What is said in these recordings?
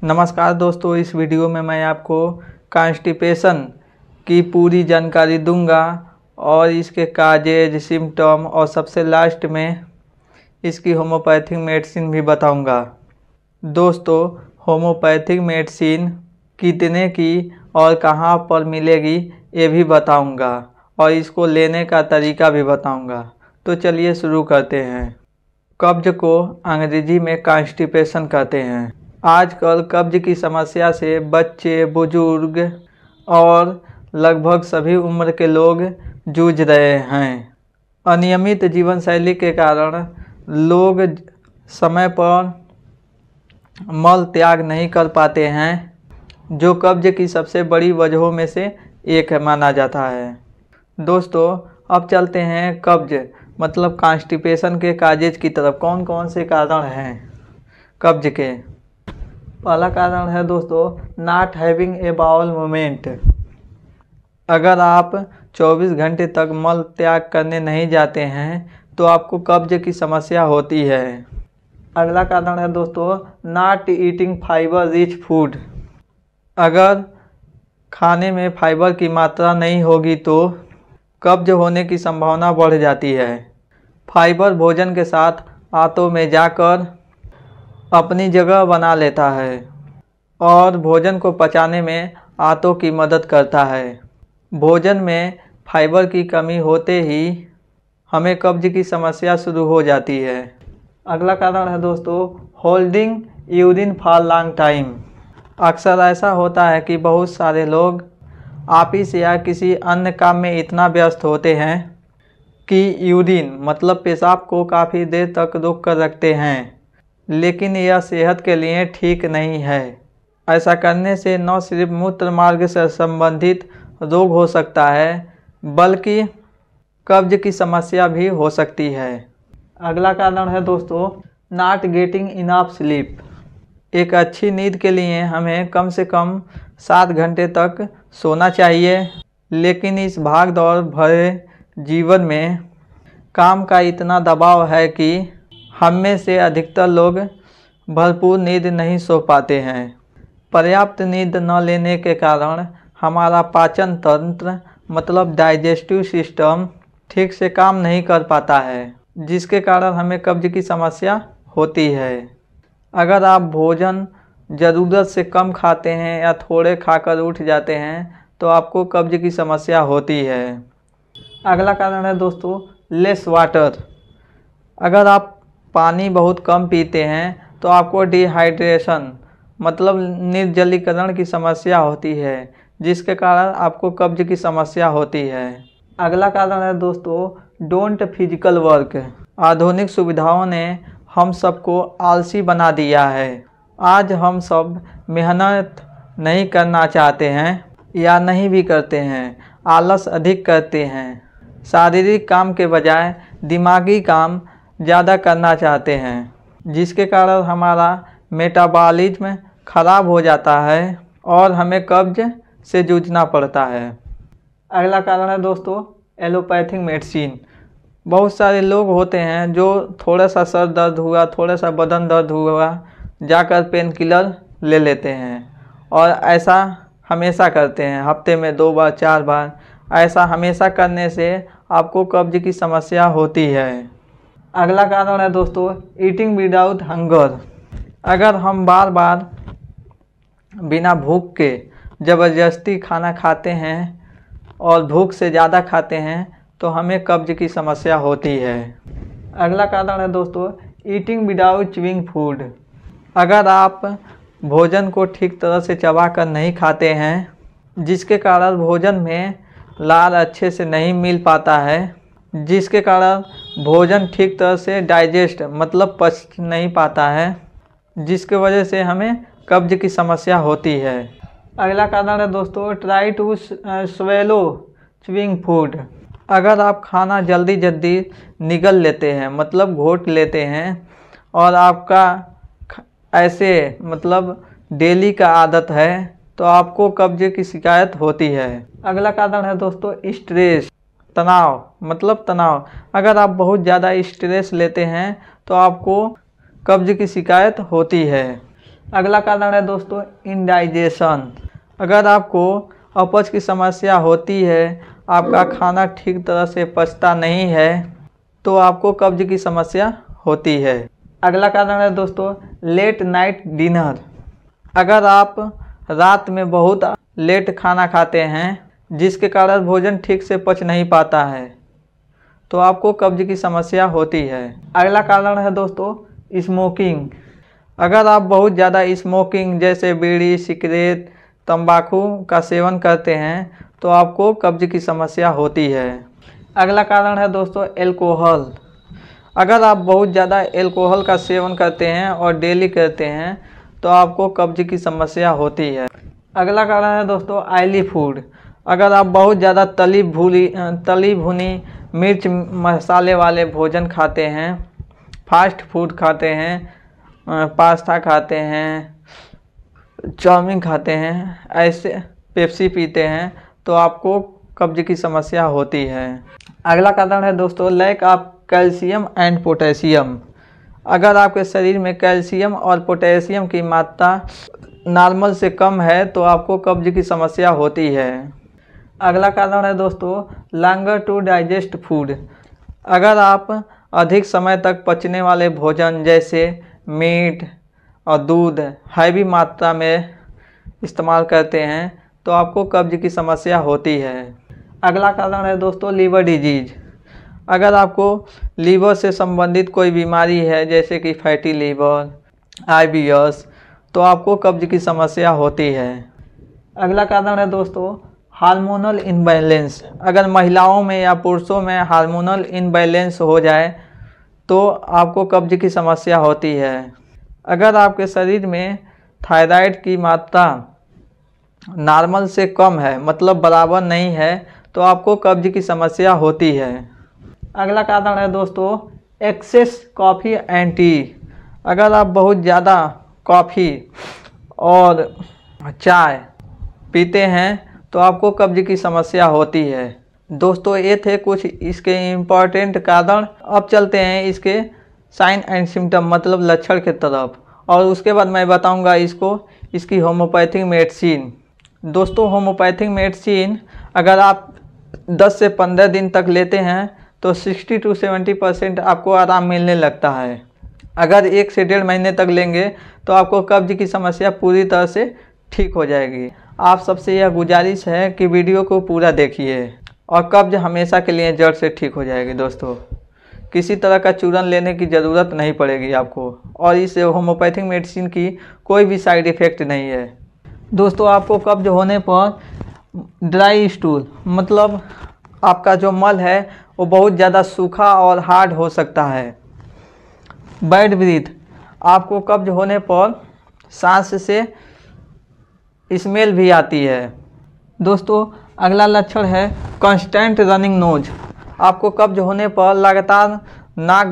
नमस्कार दोस्तों, इस वीडियो में मैं आपको कॉन्स्टिपेशन की पूरी जानकारी दूंगा और इसके काजेज, सिम्टम और सबसे लास्ट में इसकी होम्योपैथिक मेडिसिन भी बताऊंगा। दोस्तों, होम्योपैथिक मेडिसिन कितने की और कहां पर मिलेगी ये भी बताऊंगा और इसको लेने का तरीका भी बताऊंगा। तो चलिए शुरू करते हैं। कब्ज को अंग्रेजी में कॉन्स्टिपेशन कहते हैं। आजकल कब्ज की समस्या से बच्चे, बुजुर्ग और लगभग सभी उम्र के लोग जूझ रहे हैं। अनियमित जीवन शैली के कारण लोग समय पर मल त्याग नहीं कर पाते हैं, जो कब्ज की सबसे बड़ी वजहों में से एक माना जाता है। दोस्तों, अब चलते हैं कब्ज मतलब कॉन्स्टिपेशन के काजेज की तरफ। कौन कौन से कारण हैं कब्ज के? पहला कारण है दोस्तों, not having a bowel movement. अगर आप 24 घंटे तक मल त्याग करने नहीं जाते हैं तो आपको कब्ज की समस्या होती है। अगला कारण है दोस्तों, not eating fibre rich food. अगर खाने में फाइबर की मात्रा नहीं होगी तो कब्ज होने की संभावना बढ़ जाती है। फाइबर भोजन के साथ आंतों में जाकर अपनी जगह बना लेता है और भोजन को पचाने में आंतों की मदद करता है। भोजन में फाइबर की कमी होते ही हमें कब्ज की समस्या शुरू हो जाती है। अगला कारण है दोस्तों, holding urine for long time. अक्सर ऐसा होता है कि बहुत सारे लोग ऑफिस या किसी अन्य काम में इतना व्यस्त होते हैं कि यूरिन मतलब पेशाब को काफ़ी देर तक रोक कर रखते हैं, लेकिन यह सेहत के लिए ठीक नहीं है। ऐसा करने से न सिर्फ मूत्र मार्ग से संबंधित रोग हो सकता है बल्कि कब्ज की समस्या भी हो सकती है। अगला कारण है दोस्तों, नॉट गेटिंग इनफ स्लीप। एक अच्छी नींद के लिए हमें कम से कम 7 घंटे तक सोना चाहिए, लेकिन इस भाग दौड़ भरे जीवन में काम का इतना दबाव है कि हम में से अधिकतर लोग भरपूर नींद नहीं सो पाते हैं। पर्याप्त नींद न लेने के कारण हमारा पाचन तंत्र मतलब डाइजेस्टिव सिस्टम ठीक से काम नहीं कर पाता है, जिसके कारण हमें कब्ज की समस्या होती है। अगर आप भोजन ज़रूरत से कम खाते हैं या थोड़े खाकर उठ जाते हैं तो आपको कब्ज की समस्या होती है। अगला कारण है दोस्तों, लेस वाटर। अगर आप पानी बहुत कम पीते हैं तो आपको डिहाइड्रेशन मतलब निर्जलीकरण की समस्या होती है, जिसके कारण आपको कब्ज की समस्या होती है। अगला कारण है दोस्तों, डोंट फिजिकल वर्क। आधुनिक सुविधाओं ने हम सबको आलसी बना दिया है। आज हम सब मेहनत नहीं करना चाहते हैं या नहीं भी करते हैं, आलस अधिक करते हैं। शारीरिक काम के बजाय दिमागी काम ज़्यादा करना चाहते हैं, जिसके कारण हमारा मेटाबॉलिज्म खराब हो जाता है और हमें कब्ज से जूझना पड़ता है। अगला कारण है दोस्तों, एलोपैथिक मेडिसिन। बहुत सारे लोग होते हैं जो थोड़ा सा सर दर्द हुआ, थोड़ा सा बदन दर्द हुआ, जाकर पेन किलर ले लेते हैं और ऐसा हमेशा करते हैं, हफ्ते में 2 बार 4 बार। ऐसा हमेशा करने से आपको कब्ज की समस्या होती है। अगला कारण है दोस्तों, ईटिंग विदाउट हंगर। अगर हम बार बार बिना भूख के ज़बरदस्ती खाना खाते हैं और भूख से ज़्यादा खाते हैं तो हमें कब्ज की समस्या होती है। अगला कारण है दोस्तों, ईटिंग विदाउट च्यूइंग फूड। अगर आप भोजन को ठीक तरह से चबा कर नहीं खाते हैं, जिसके कारण भोजन में लार अच्छे से नहीं मिल पाता है, जिसके कारण भोजन ठीक तरह से डाइजेस्ट मतलब पच नहीं पाता है, जिसके वजह से हमें कब्ज की समस्या होती है। अगला कारण है दोस्तों, try to swallow chewing food. अगर आप खाना जल्दी जल्दी निगल लेते हैं मतलब घोट लेते हैं और आपका ऐसे मतलब डेली का आदत है तो आपको कब्ज की शिकायत होती है। अगला कारण है दोस्तों, स्ट्रेस तनाव मतलब तनाव। अगर आप बहुत ज़्यादा स्ट्रेस लेते हैं तो आपको कब्ज की शिकायत होती है। अगला कारण है दोस्तों इंडाइजेशन। अगर आपको अपच की समस्या होती है, आपका खाना ठीक तरह से पचता नहीं है, तो आपको कब्ज की समस्या होती है। अगला कारण है दोस्तों लेट नाइट डिनर। अगर आप रात में बहुत लेट खाना खाते हैं जिसके कारण भोजन ठीक से पच नहीं पाता है, तो आपको कब्ज की समस्या होती है। अगला कारण है दोस्तों स्मोकिंग। अगर आप बहुत ज़्यादा स्मोकिंग जैसे बीड़ी, सिगरेट, तंबाकू का सेवन करते हैं तो आपको कब्ज की समस्या होती है। अगला कारण है दोस्तों एल्कोहल। अगर आप बहुत ज़्यादा एल्कोहल का सेवन करते हैं और डेली करते हैं तो आपको कब्ज की समस्या होती है। अगला कारण है दोस्तों ऑयली फूड। अगर आप बहुत ज़्यादा तली भुनी मिर्च मसाले वाले भोजन खाते हैं, फास्ट फूड खाते हैं, पास्ता खाते हैं, चाउमीन खाते हैं, ऐसे पेप्सी पीते हैं, तो आपको कब्ज की समस्या होती है। अगला कारण है दोस्तों lack of calcium and potassium. अगर आपके शरीर में कैल्शियम और पोटेशियम की मात्रा नॉर्मल से कम है तो आपको कब्ज की समस्या होती है। अगला कारण है दोस्तों लॉन्गर टू डाइजेस्ट फूड। अगर आप अधिक समय तक पचने वाले भोजन जैसे मीट और दूध हैवी मात्रा में इस्तेमाल करते हैं तो आपको कब्ज की समस्या होती है। अगला कारण है दोस्तों लीवर डिजीज। अगर आपको लीवर से संबंधित कोई बीमारी है जैसे कि फैटी लीवर, IBS, तो आपको कब्ज की समस्या होती है। अगला कारण है दोस्तों हार्मोनल इनबैलेंस। अगर महिलाओं में या पुरुषों में हार्मोनल इनबैलेंस हो जाए तो आपको कब्ज की समस्या होती है। अगर आपके शरीर में थायराइड की मात्रा नॉर्मल से कम है, मतलब बराबर नहीं है, तो आपको कब्ज की समस्या होती है। अगला कारण है दोस्तों एक्सेस कॉफ़ी एंड टी। अगर आप बहुत ज़्यादा कॉफ़ी और चाय पीते हैं तो आपको कब्ज की समस्या होती है। दोस्तों ये थे कुछ इसके इम्पॉर्टेंट कारण। अब चलते हैं इसके साइन एंड सिम्टम मतलब लक्षण के तरफ, और उसके बाद मैं बताऊंगा इसकी होम्योपैथिक मेडिसिन। दोस्तों होम्योपैथिक मेडिसिन अगर आप 10 से 15 दिन तक लेते हैं तो 60 to 70% आपको आराम मिलने लगता है। अगर 1 से 1.5 महीने तक लेंगे तो आपको कब्ज की समस्या पूरी तरह से ठीक हो जाएगी। आप सबसे यह गुजारिश है कि वीडियो को पूरा देखिए और कब्ज हमेशा के लिए जड़ से ठीक हो जाएगी। दोस्तों किसी तरह का चूरन लेने की ज़रूरत नहीं पड़ेगी आपको, और इस होम्योपैथिक मेडिसिन की कोई भी साइड इफ़ेक्ट नहीं है। दोस्तों आपको कब्ज होने पर ड्राई स्टूल मतलब आपका जो मल है वो बहुत ज़्यादा सूखा और हार्ड हो सकता है। बैड ब्रीथ, आपको कब्ज होने पर सांस से स्मेल भी आती है। दोस्तों अगला लक्षण है कांस्टेंट रनिंग नोज। आपको कब्ज होने पर लगातार नाक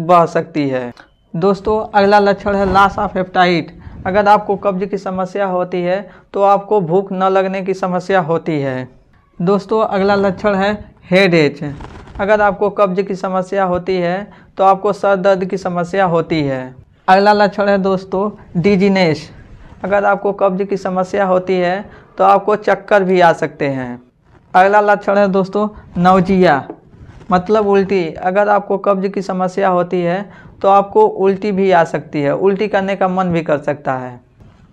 बह सकती है। दोस्तों अगला लक्षण है लॉस ऑफ एपेटाइट। अगर आपको कब्ज की समस्या होती है तो आपको भूख न लगने की समस्या होती है। दोस्तों अगला लक्षण है हेड एच। अगर आपको कब्ज की समस्या होती है तो आपको सर दर्द की समस्या होती है। अगला लक्षण है दोस्तों डिजीनेस। अगर आपको कब्ज की समस्या होती है तो आपको चक्कर भी आ सकते हैं। अगला लक्षण है दोस्तों नौजिया मतलब उल्टी। अगर आपको कब्ज की समस्या होती है तो आपको उल्टी भी आ सकती है, उल्टी करने का मन भी कर सकता है।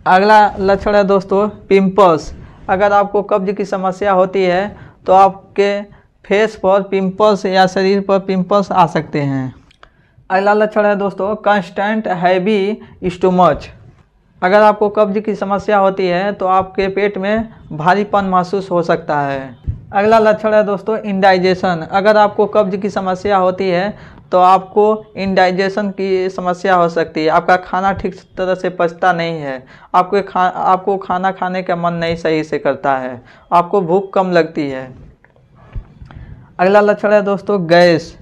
अगला लक्षण है दोस्तों पिंपल्स। अगर आपको कब्ज की समस्या होती है तो आपके फेस पर पिंपल्स या शरीर पर पिंपल्स आ सकते हैं। अगला लक्षण है दोस्तों कांस्टेंट हैवी स्टोमच। अगर आपको कब्ज की समस्या होती है तो आपके पेट में भारीपन महसूस हो सकता है। अगला लक्षण है दोस्तों इंडाइजेशन। अगर आपको कब्ज की समस्या होती है तो आपको इंडाइजेशन की समस्या हो सकती है। आपका खाना ठीक तरह से पचता नहीं है, आपको खाना खाने का मन नहीं सही से करता है, आपको भूख कम लगती है। अगला लक्षण है दोस्तों गैस।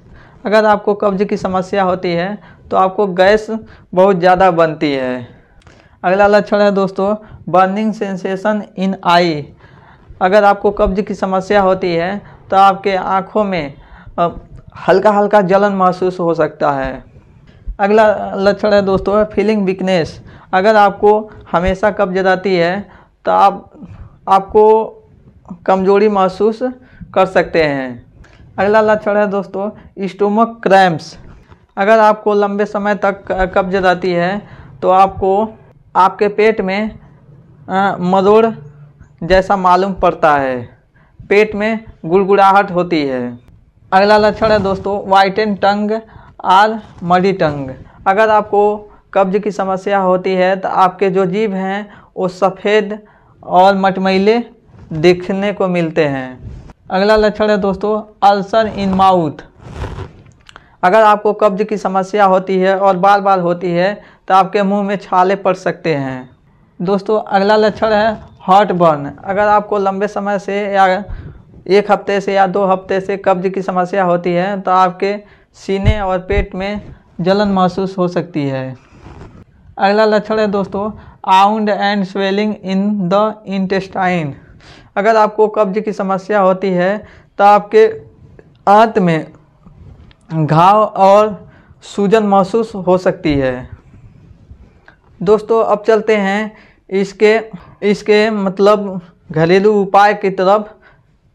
अगर आपको कब्ज की समस्या होती है तो आपको गैस बहुत ज़्यादा बनती है। अगला लक्षण है दोस्तों बर्निंग सेंसेशन इन आई। अगर आपको कब्ज की समस्या होती है तो आपके आँखों में हल्का हल्का जलन महसूस हो सकता है। अगला लक्षण है दोस्तों फीलिंग वीकनेस। अगर आपको हमेशा कब्ज रहती है तो आपको कमजोरी महसूस कर सकते हैं। अगला लक्षण है दोस्तों स्टोमक क्रैम्प्स। अगर आपको लंबे समय तक कब्ज रहती है तो आपको आपके पेट में मरोड़ जैसा मालूम पड़ता है, पेट में गुड़गुड़ाहट होती है। अगला लक्षण है दोस्तों वाइटन टंग और मडी टंग। अगर आपको कब्ज की समस्या होती है तो आपके जो जीभ हैं वो सफ़ेद और मटमैले दिखने को मिलते हैं। अगला लक्षण है दोस्तों अल्सर इन माउथ। अगर आपको कब्ज की समस्या होती है और बार बार होती है तो आपके मुंह में छाले पड़ सकते हैं। दोस्तों अगला लक्षण है हॉट बर्न। अगर आपको लंबे समय से या 1 हफ्ते से या 2 हफ्ते से कब्ज की समस्या होती है तो आपके सीने और पेट में जलन महसूस हो सकती है। अगला लक्षण है दोस्तों आउंड and swelling in the intestine. अगर आपको कब्ज की समस्या होती है तो आपके आंत में घाव और सूजन महसूस हो सकती है। दोस्तों अब चलते हैं इसके मतलब घरेलू उपाय की तरफ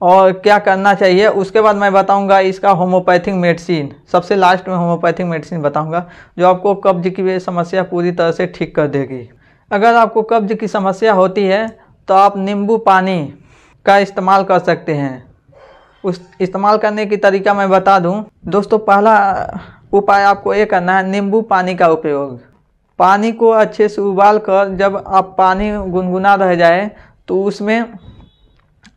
और क्या करना चाहिए। उसके बाद मैं बताऊंगा इसका होम्योपैथिक मेडिसिन, सबसे लास्ट में होम्योपैथिक मेडिसिन बताऊंगा जो आपको कब्ज की समस्या पूरी तरह से ठीक कर देगी। अगर आपको कब्ज की समस्या होती है तो आप नींबू पानी का इस्तेमाल कर सकते हैं। उस इस्तेमाल करने की तरीका मैं बता दूं। दोस्तों पहला उपाय आपको ये करना है नींबू पानी का उपयोग। पानी को अच्छे से उबाल कर जब आप पानी गुनगुना रह जाए तो उसमें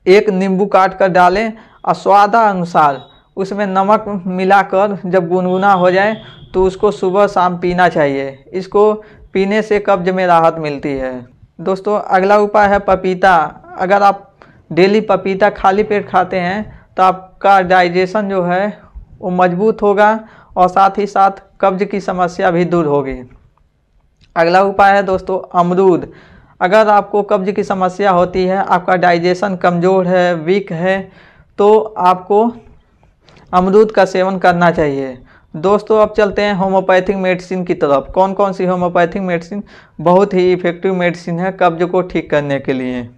एक नींबू काट कर डालें और स्वादानुसार उसमें नमक मिलाकर जब गुनगुना हो जाए तो उसको सुबह शाम पीना चाहिए। इसको पीने से कब्ज में राहत मिलती है। दोस्तों अगला उपाय है पपीता। अगर आप डेली पपीता खाली पेट खाते हैं तो आपका डाइजेशन जो है वो मजबूत होगा और साथ ही साथ कब्ज की समस्या भी दूर होगी। अगला उपाय है दोस्तों अमरूद। अगर आपको कब्ज की समस्या होती है, आपका डाइजेशन कमज़ोर है, वीक है, तो आपको अमरूद का सेवन करना चाहिए। दोस्तों अब चलते हैं होम्योपैथिक मेडिसिन की तरफ। कौन कौन सी होम्योपैथिक मेडिसिन बहुत ही इफ़ेक्टिव मेडिसिन है कब्ज को ठीक करने के लिए।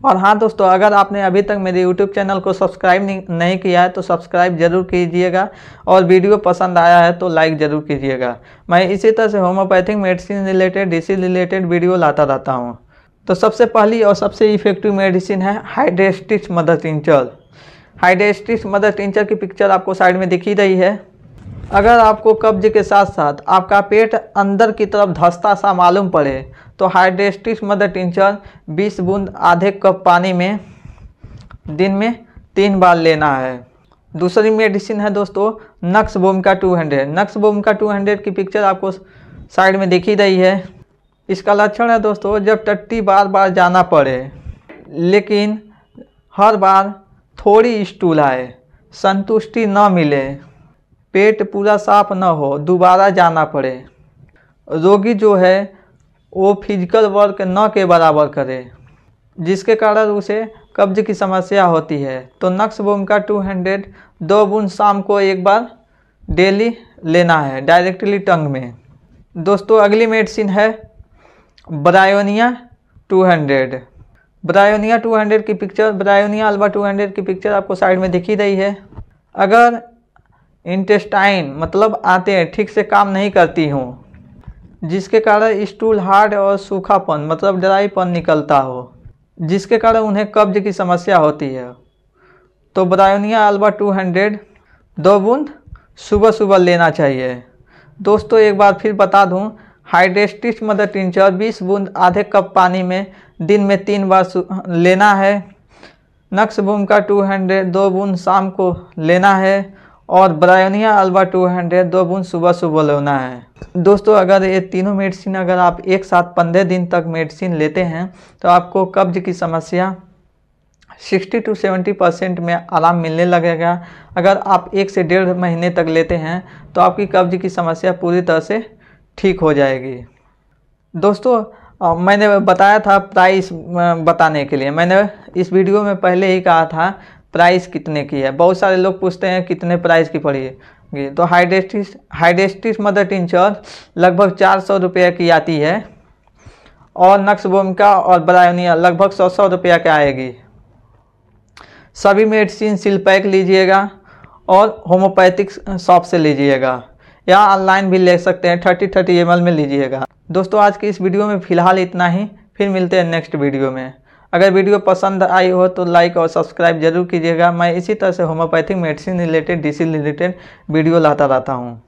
और हाँ दोस्तों, अगर आपने अभी तक मेरे यूट्यूब चैनल को सब्सक्राइब नहीं किया है तो सब्सक्राइब जरूर कीजिएगा और वीडियो पसंद आया है तो लाइक ज़रूर कीजिएगा। मैं इसी तरह से होम्योपैथिक मेडिसिन रिलेटेड इसी रिलेटेड वीडियो लाता रहता हूँ। तो सबसे पहली और सबसे इफेक्टिव मेडिसिन है Hydrastis mother tincture. Hydrastis mother tincture की पिक्चर आपको साइड में दिख ही रही है। अगर आपको कब्ज के साथ साथ आपका पेट अंदर की तरफ धंसता सा मालूम पड़े तो हाइड्रेस्टिस मदर टिंचर 20 बूंद आधे कप पानी में दिन में 3 बार लेना है। दूसरी मेडिसिन है दोस्तों नक्स वोमिका 200। नक्स वोमिका 200 की पिक्चर आपको साइड में दिख ही रही है। इसका लक्षण है दोस्तों जब टट्टी बार बार जाना पड़े लेकिन हर बार थोड़ी स्टूल आए, संतुष्टि न मिले, पेट पूरा साफ न हो, दोबारा जाना पड़े, रोगी जो है वो फिजिकल वर्क न के बराबर करे जिसके कारण उसे कब्ज की समस्या होती है तो नक्स वोमिका 200 2 बूंद शाम को 1 बार डेली लेना है डायरेक्टली टंग में। दोस्तों अगली मेडिसिन है ब्रायोनिया 200। ब्रायोनिया 200 की पिक्चर, ब्रायोनिया अल्बा 200 की पिक्चर आपको साइड में दिख ही रही है। अगर इंटेस्टाइन मतलब आंतें ठीक से काम नहीं करती हों जिसके कारण स्टूल हार्ड और सूखापन मतलब ड्राईपन निकलता हो जिसके कारण उन्हें कब्ज की समस्या होती है तो ब्रायोनिया अल्बा 200 2 बूंद सुबह सुबह लेना चाहिए। दोस्तों एक बार फिर बता दूं, हाइड्रेस्टिस मदर टिंचर 20 बूंद आधे कप पानी में दिन में 3 बार लेना है। नक्स वोमिका 200 2 बूंद शाम को लेना है और ब्रायोनिया अल्बा 200 2 बूंद सुबह सुबह लेना है। दोस्तों अगर ये तीनों मेडिसिन अगर आप एक साथ 15 दिन तक मेडिसिन लेते हैं तो आपको कब्ज की समस्या 60 to 70% में आराम मिलने लगेगा। अगर आप 1 से 1.5 महीने तक लेते हैं तो आपकी कब्ज की समस्या पूरी तरह से ठीक हो जाएगी। दोस्तों मैंने बताया था प्राइस बताने के लिए, मैंने इस वीडियो में पहले ही कहा था प्राइस कितने की है। बहुत सारे लोग पूछते हैं कितने प्राइस की पड़ेगी। तो हाइड्रेस्टिस मदर टिंचर लगभग 400 रुपये की आती है और नक्सबोमिका और ब्रायोनिया लगभग 100 रुपया की आएगी। सभी मेडिसिन सील पैक लीजिएगा और होम्योपैथिक शॉप से लीजिएगा या ऑनलाइन भी ले सकते हैं। 30 ml में लीजिएगा। दोस्तों आज की इस वीडियो में फ़िलहाल इतना ही, फिर मिलते हैं नेक्स्ट वीडियो में। अगर वीडियो पसंद आई हो तो लाइक और सब्सक्राइब जरूर कीजिएगा। मैं इसी तरह से homeopathic medicine related, disease related video लाता रहता हूँ।